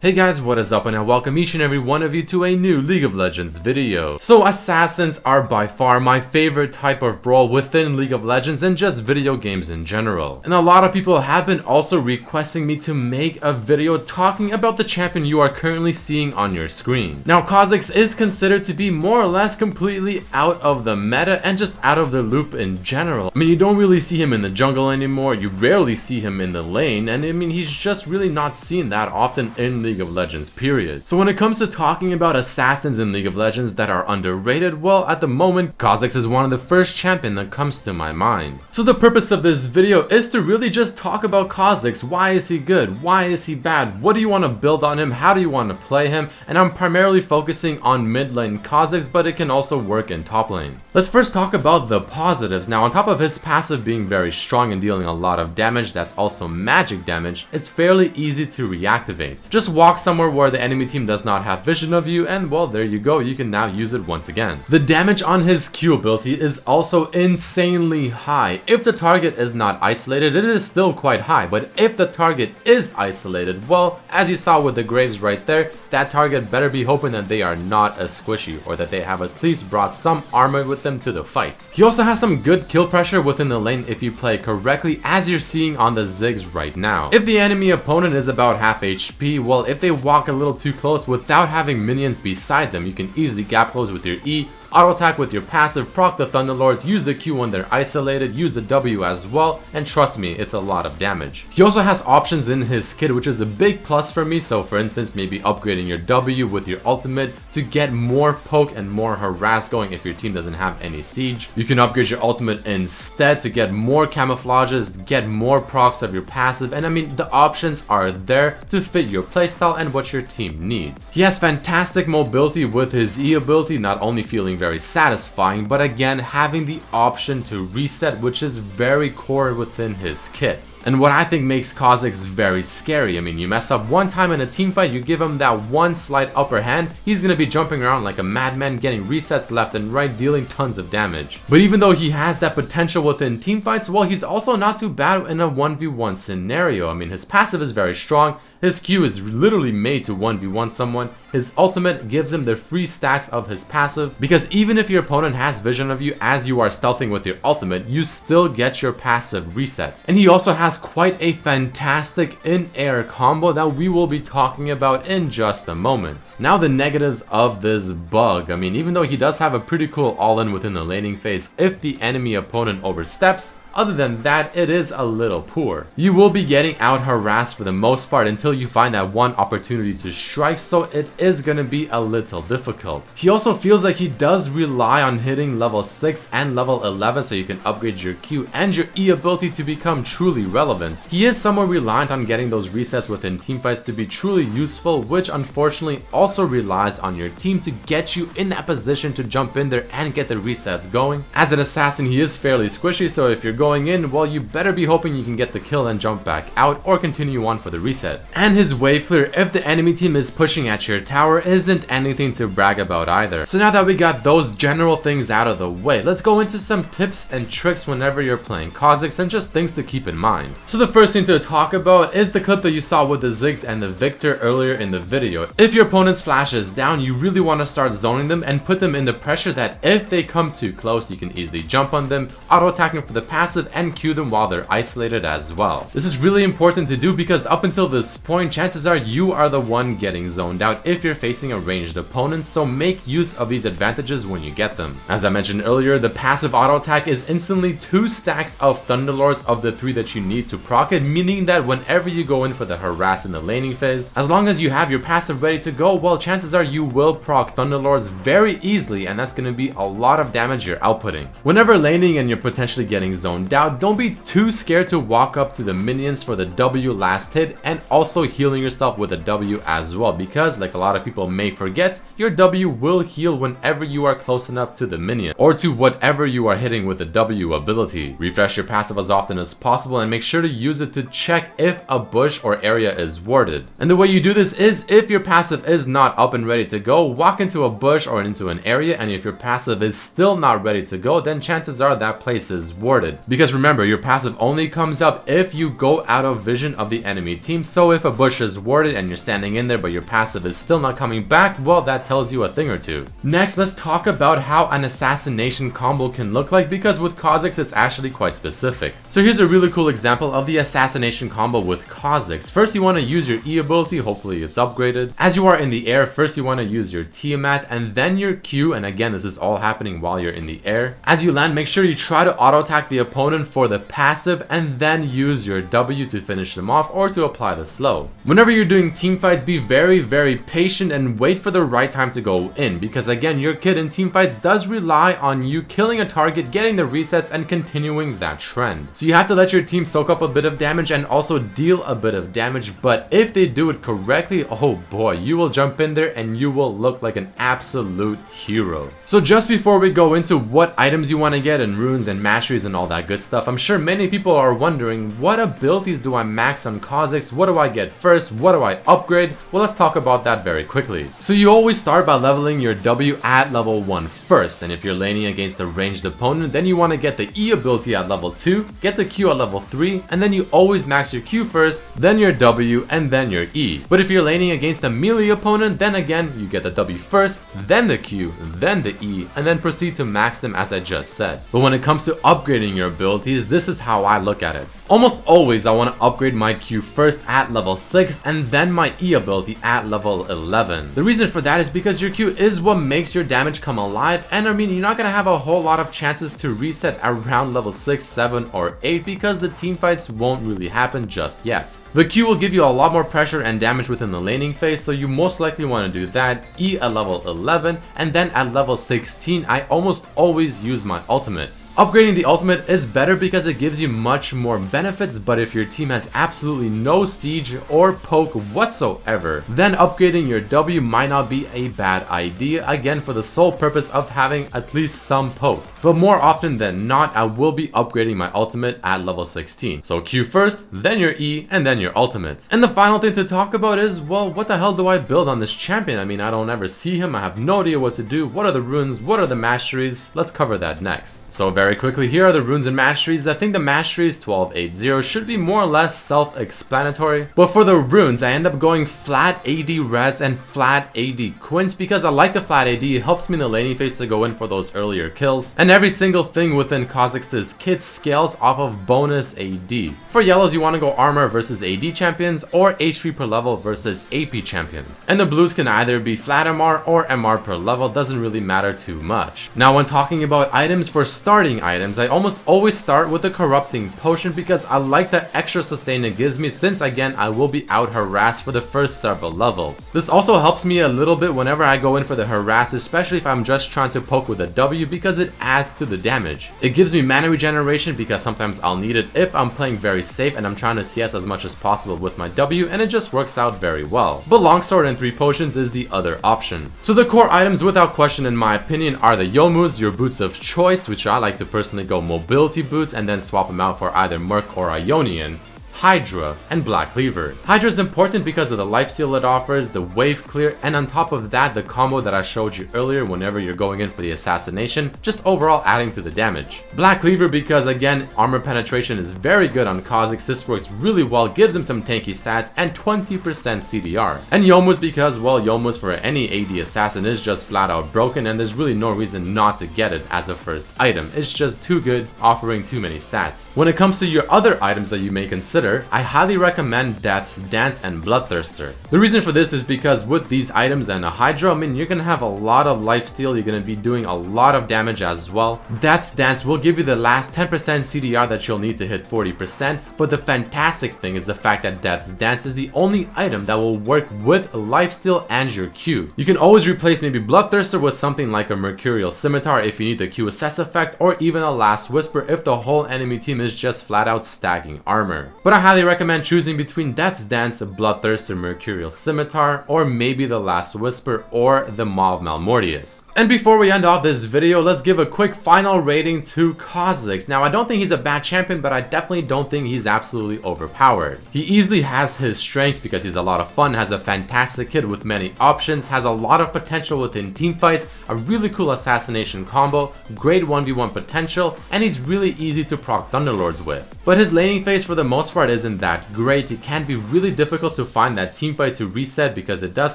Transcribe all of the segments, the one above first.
Hey guys, what is up, and I welcome each and every one of you to a new League of Legends video. So assassins are by far my favorite type of role within League of Legends and just video games in general. And a lot of people have been also requesting me to make a video talking about the champion you are currently seeing on your screen. Now kha'zix is considered to be more or less completely out of the meta and just out of the loop in general. I mean, you don't really see him in the jungle anymore, you rarely see him in the lane, and I mean, he's just really not seen that often in League of Legends, period. So when it comes to talking about assassins in League of Legends that are underrated, well, at the moment, kha'zix is one of the first champion that comes to my mind. So the purpose of this video is to really just talk about kha'zix. Why is he good? Why is he bad? What do you want to build on him? How do you want to play him? And I'm primarily focusing on mid lane kha'zix, but it can also work in top lane. Let's first talk about the positives. Now, on top of his passive being very strong and dealing a lot of damage that's also magic damage, it's fairly easy to reactivate. Just walk somewhere where the enemy team does not have vision of you, and well, there you go, you can now use it once again. The damage on his Q ability is also insanely high. If the target is not isolated, it is still quite high, but if the target is isolated, well, as you saw with the Graves right there, that target better be hoping that they are not as squishy, or that they have at least brought some armor with them to the fight. He also has some good kill pressure within the lane if you play correctly, as you're seeing on the Ziggs right now. If the enemy opponent is about half HP, well, if they walk a little too close without having minions beside them, you can easily gap close with your E, auto attack with your passive, proc the Thunderlords, use the Q when they're isolated, use the W as well, and trust me, it's a lot of damage. He also has options in his kit, which is a big plus for me. So for instance, maybe upgrading your W with your ultimate to get more poke and more harass going if your team doesn't have any siege. You can upgrade your ultimate instead to get more camouflages, get more procs of your passive, and I mean, the options are there to fit your playstyle and what your team needs. He has fantastic mobility with his E ability, not only feeling very satisfying, but again having the option to reset, which is very core within his kit. And what I think makes kha'zix very scary. I mean, you mess up one time in a team fight, you give him that one slight upper hand, he's gonna be jumping around like a madman, getting resets left and right, dealing tons of damage. But even though he has that potential within team fights, well, he's also not too bad in a 1v1 scenario. I mean, his passive is very strong, his Q is literally made to 1v1 someone, his ultimate gives him the free stacks of his passive, because even if your opponent has vision of you as you are stealthing with your ultimate, you still get your passive resets. And he also has quite a fantastic in-air combo that we will be talking about in just a moment. Now the negatives of this bug. I mean, even though he does have a pretty cool all-in within the laning phase, if the enemy opponent oversteps, other than that, it is a little poor. You will be getting out harassed for the most part until you find that one opportunity to strike, so it is gonna be a little difficult. He also feels like he does rely on hitting level 6 and level 11 so you can upgrade your Q and your E ability to become truly relevant. He is somewhat reliant on getting those resets within teamfights to be truly useful, which unfortunately also relies on your team to get you in that position to jump in there and get the resets going. As an assassin, he is fairly squishy, so if you're going in, well, you better be hoping you can get the kill and jump back out or continue on for the reset. And his wave clear if the enemy team is pushing at your tower isn't anything to brag about either. So now that we got those general things out of the way, let's go into some tips and tricks whenever you're playing kha'zix and just things to keep in mind. So the first thing to talk about is the clip that you saw with the Ziggs and the Victor earlier in the video. If your opponent's flash is down, you really want to start zoning them and put them in the pressure that if they come too close, you can easily jump on them, auto attacking for the passive, and Q them while they're isolated as well. This is really important to do because up until this point, chances are you are the one getting zoned out if you're facing a ranged opponent, so make use of these advantages when you get them. As I mentioned earlier, the passive auto attack is instantly 2 stacks of Thunderlords of the 3 that you need to proc it, meaning that whenever you go in for the harass in the laning phase, as long as you have your passive ready to go, well, chances are you will proc Thunderlords very easily, and that's going to be a lot of damage you're outputting. Whenever laning and you're potentially getting zoned out, don't be too scared to walk up to the minions for the W last hit and also healing yourself with a W as well, because like a lot of people may forget, your W will heal whenever you are close enough to the minion or to whatever you are hitting with the W ability. Refresh your passive as often as possible and make sure to use it to check if a bush or area is warded. And the way you do this is if your passive is not up and ready to go, walk into a bush or into an area, and if your passive is still not ready to go, then chances are that place is warded. Because remember, your passive only comes up if you go out of vision of the enemy team. So if a bush is warded and you're standing in there but your passive is still not coming back, well, that tells you a thing or two. Next, let's talk about how an assassination combo can look like, because with kha'zix it's actually quite specific. So here's a really cool example of the assassination combo with kha'zix. First you want to use your E ability, hopefully it's upgraded. As you are in the air, first you want to use your Tiamat and then your Q, and again this is all happening while you're in the air. As you land, make sure you try to auto attack the opponent for the passive and then use your W to finish them off or to apply the slow. Whenever you're doing team fights, be very patient and wait for the right time to go in, because again, your kit in team fights does rely on you killing a target, getting the resets, and continuing that trend. So you have to let your team soak up a bit of damage and also deal a bit of damage, but if they do it correctly, oh boy, you will jump in there and you will look like an absolute hero. So just before we go into what items you want to get and runes and masteries and all that good stuff, I'm sure many people are wondering, what abilities do I max on kha'zix? What do I get first? What do I upgrade? Well, let's talk about that very quickly. So you always start by leveling your W at level 1 first, and if you're laning against a ranged opponent, then you want to get the E ability at level 2, get the Q at level 3, and then you always max your Q first, then your W, and then your E. But if you're laning against a melee opponent, then again, you get the W first, then the Q, then the E, and then proceed to max them as I just said. But when it comes to upgrading your abilities, this is how I look at it. Almost always I want to upgrade my Q first at level 6 and then my E ability at level 11. The reason for that is because your Q is what makes your damage come alive, and I mean, you're not gonna have a whole lot of chances to reset around level 6, 7, or 8 because the team fights won't really happen just yet. The Q will give you a lot more pressure and damage within the laning phase, so you most likely want to do that. E at level 11, and then at level 16 I almost always use my ultimate. Upgrading the ultimate is better because it gives you much more benefits, but if your team has absolutely no siege or poke whatsoever, then upgrading your W might not be a bad idea, again for the sole purpose of having at least some poke. But more often than not, I will be upgrading my ultimate at level 16. So Q first, then your E, and then your ultimate. And the final thing to talk about is, well, what the hell do I build on this champion? I mean, I don't ever see him, I have no idea what to do. What are the runes? What are the masteries? Let's cover that next. So very quickly, here are the runes and masteries. I think the masteries 1280 should be more or less self-explanatory, but for the runes I end up going flat AD reds and flat AD quints because I like the flat AD. It helps me in the laning phase to go in for those earlier kills, and every single thing within kha'zix's kit scales off of bonus AD. For yellows you want to go armor versus AD champions or HP per level versus AP champions, and the blues can either be flat MR or MR per level, doesn't really matter too much. Now when talking about items, for starting items I almost always start with the corrupting potion because I like the extra sustain it gives me, since again I will be out harassed for the first several levels. This also helps me a little bit whenever I go in for the harass, especially if I'm just trying to poke with a W because it adds to the damage. It gives me mana regeneration because sometimes I'll need it if I'm playing very safe and I'm trying to CS as much as possible with my W, and it just works out very well. But longsword and 3 potions is the other option. So the core items without question in my opinion are the Yomus, your boots of choice, which I like to personally go mobility boots and then swap them out for either Merc or Ionian, Hydra, and Black Cleaver. Hydra is important because of the lifesteal it offers, the wave clear, and on top of that, the combo that I showed you earlier whenever you're going in for the assassination, just overall adding to the damage. Black Cleaver because again, armor penetration is very good on kha'zix, this works really well, gives him some tanky stats, and 20% CDR. And Yomus because, well, Yomus for any AD assassin is just flat out broken, and there's really no reason not to get it as a first item. It's just too good, offering too many stats. When it comes to your other items that you may consider, I highly recommend Death's Dance and Bloodthirster. The reason for this is because with these items and a Hydra, I mean, you're gonna have a lot of lifesteal, you're gonna be doing a lot of damage as well. Death's Dance will give you the last 10% CDR that you'll need to hit 40%, but the fantastic thing is the fact that Death's Dance is the only item that will work with lifesteal and your Q. You can always replace maybe Bloodthirster with something like a Mercurial Scimitar if you need the Q assess effect, or even a Last Whisper if the whole enemy team is just flat out stacking armor. But but I highly recommend choosing between Death's Dance, Bloodthirster, Mercurial Scimitar, or maybe the Last Whisper or the Maw of Malmortius. And before we end off this video, let's give a quick final rating to kha'zix. Now, I don't think he's a bad champion, but I definitely don't think he's absolutely overpowered. He easily has his strengths because he's a lot of fun, has a fantastic kit with many options, has a lot of potential within teamfights, a really cool assassination combo, great 1v1 potential, and he's really easy to proc Thunderlords with. But his laning phase for the most part isn't that great. It can be really difficult to find that teamfight to reset because it does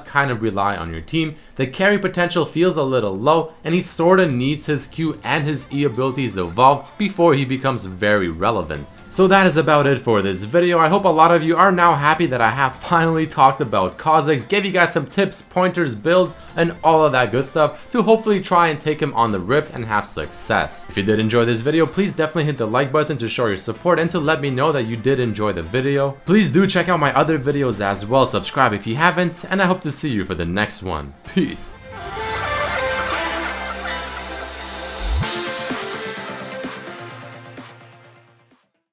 kind of rely on your team. The carry potential feels a little low, and he sorta needs his Q and his E abilities evolved before he becomes very relevant. So that is about it for this video. I hope a lot of you are now happy that I have finally talked about kha'zix, gave you guys some tips, pointers, builds, and all of that good stuff to hopefully try and take him on the Rift and have success. If you did enjoy this video, please definitely hit the like button to show your support and to let me know that you did enjoy the video. Please do check out my other videos as well, subscribe if you haven't, and I hope to see you for the next one. Peace.